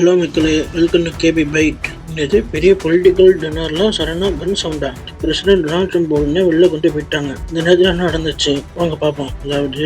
Hello மக்களே, welcome to KP byte. இது பெரிய பொலிட்டிக்கல் டின்னர்ல சடனா கன் சவுண்டா பிரசிடென்ட் டொனால்ட் ட்ரம்ப் உடனே வெளில கொண்டு போயிட்டாங்க. இந்த நேரத்தில் என்ன நடந்துச்சு வாங்க பார்ப்போம். அதாவது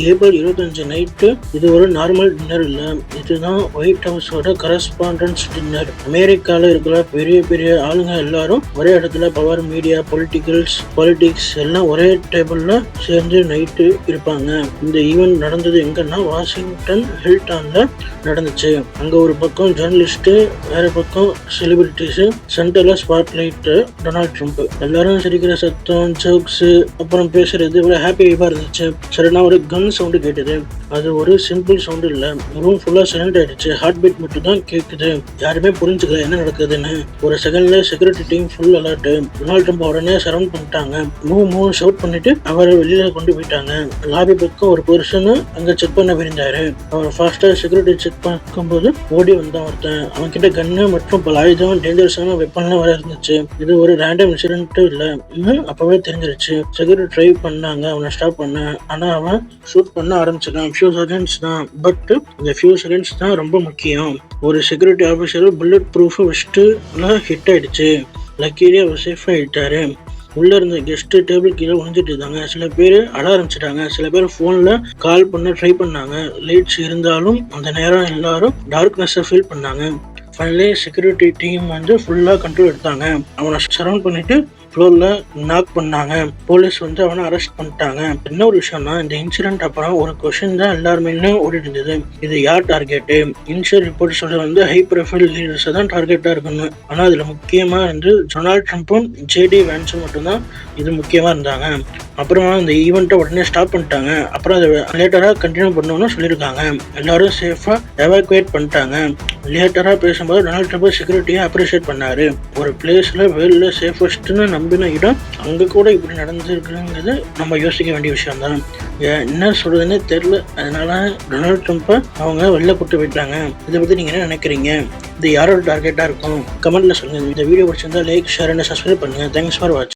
ஏப்ரல் 25 நைட்டு இது ஒரு நார்மல் டின்னர் இல்லை, இதுதான் ஒயிட் ஹவுஸோட கரஸ்பாண்டன்ஸ் டின்னர். அமெரிக்காவில் இருக்கிற பெரிய பெரிய ஆளுங்க எல்லாரும் ஒரே இடத்துல பவர், மீடியா, பாலிடிக்ஸ் எல்லாம் ஒரே டேபிள்ல சேர்ந்து நைட்டு இருப்பாங்க. இந்த ஈவெண்ட் நடந்தது எங்கன்னா வாஷிங்டன் ஹில்டன்ல நடந்துச்சு. அங்க ஒரு பக்கம் ஜேர்னலிஸ்ட், வேற பக்கம் செலிபிரிட்டிஸ், சென்டர்ல ஸ்பாட்லைட் டொனால்ட் ட்ரம்ப். எல்லாரும் சிரிக்கிற சத்தம், ஜோக்ஸ், அப்புறம் பேசுறது இவ்வளவு ஹாப்பி வைபா இருந்துச்சு. சரினா ஒரு கன் சவுண்டு கேட்டது. அது ஒரு சிம்பிள் சவுண்ட் இல்ல, ரூம் ஃபுல்லா சைலண்ட் ஆயிடுச்சு. ஹார்ட் பீட் மட்டும் தான் கேக்குது. யாருமே புரிஞ்சுக்கல என்ன நடக்குதுன்னு. ஒரு செகண்ட்ல security team full alert. Donald Trump உடனே சரவுண்ட் பண்ணிட்டாங்க. மூவ் ஷவுட் பண்ணிட்டு அவரை வெளியில கொண்டு போயிட்டாங்க. லாபி பக்கம் ஒரு பர்சன் அங்க செக் பண்ண விருந்தாரு. அவர் ஃபாஸ்டா செக்யூரிட்டி செக் பார்க்கும்போது ஓடி வந்தான் ஒருத்தன். அவன் கிட்ட கன்னு மற்றும் பல ஆயுதம், டேஞ்சரஸான வெப்பன்லாம் வர இருந்துச்சு. இது ஒரு ரேண்டம் இன்சிடென்ட் இல்ல, அப்பவே தெரிஞ்சிருச்சு. செக்யூரிட்டி ட்ரை பண்ணாங்க அவனை ஸ்டாப் பண்ண, ஆனா அவன் ஷூட் பண்ண ஆரம்பிச்சிட்டான். ஃபியூ செகண்ட்ஸ் தான், பட் இந்த ஃபியூ செகண்ட்ஸ் தான் ரொம்ப முக்கியம். ஒரு செக்யூரிட்டி ஆஃபீஸர் புல்லட் ப்ரூஃப் வச்சுட்டு ஹிட் ஆயிடுச்சு. லக்கீலி அவர் சேஃப் ஆயிட்டாரு. உள்ள இருந்த கெஸ்ட் டேபிள் கீழே ஒழிஞ்சிட்டு இருந்தாங்க. சில பேர் அழ ஆரம்பிச்சிட்டாங்க, சில பேர் போன்ல கால் பண்ண ட்ரை பண்ணாங்க. லைட்ஸ் இருந்தாலும் அந்த நேரம் எல்லாரும் டார்க்னஸ் ஃபீல் பண்ணாங்க. ஃபைனலி செக்யூரிட்டி டீம் ஃபுல்லா கண்ட்ரோல் எடுத்தாங்க. அவனை சரவுண்ட் பண்ணிட்டு ஃப்ளோர்ல நாக் பண்ணாங்க. போலீஸ் அவனை அரெஸ்ட் பண்ணிட்டாங்க. என்ன ஒரு விஷயம்னா, இந்த இன்சிடென்ட் அப்புறம் ஒரு கொஸ்டின் தான் எல்லாருமே ஓடிட்டு இருந்தது. இது யார் டார்கெட்? இனிஷியல் ரிப்போர்ட் சொல்ல ஹை ப்ரொஃபைல் லீடர்ஸ் தான் டார்கெட்டா இருக்கணும். ஆனா அதுல முக்கியமா டொனால்ட் ட்ரம்ப்பும் ஜேடி வேன்ஸும் மட்டும்தான் இது முக்கியமா இருந்தாங்க. அப்புறம் இந்த ஈவெண்ட்டை உடனே ஸ்டாப் பண்ணிட்டாங்க. அப்புறம் அதை லேட்டரா கண்டினியூ பண்ணணும்னு சொல்லியிருக்காங்க. எல்லாரும் சேஃபா எவாக்குவேட் பண்ணிட்டாங்க. லேட்டரா பேசும்போது டொனால்ட் ட்ரம்ப் செக்யூரிட்டியை அப்ரிஷியேட் பண்ணாரு. ஒரு பிளேஸ்ல வேர்ல்ட்ல சேஃபஸ்ட்னு நம்பின இடம் அங்க கூட இப்படி நடந்திருக்குங்கிறது நம்ம யோசிக்க வேண்டிய விஷயம் தான். என்ன சொல்றதுன்னு தெரியல. அதனால டொனால்ட் ட்ரம்ப்பை அவங்க வெளில கூட்டு போயிட்டாங்க. இதை பத்தி நீங்க என்ன நினைக்கிறீங்க? இது யாரோட டார்கெட்டா இருக்கும்? கமெண்ட்ல சொல்லுங்க. இந்த வீடியோ பிடிச்சிருந்தா லைக், ஷேர் அண்ட் சப்ஸ்கிரைப் பண்ணுங்க. தேங்க்ஸ் ஃபார் வாட்சிங்.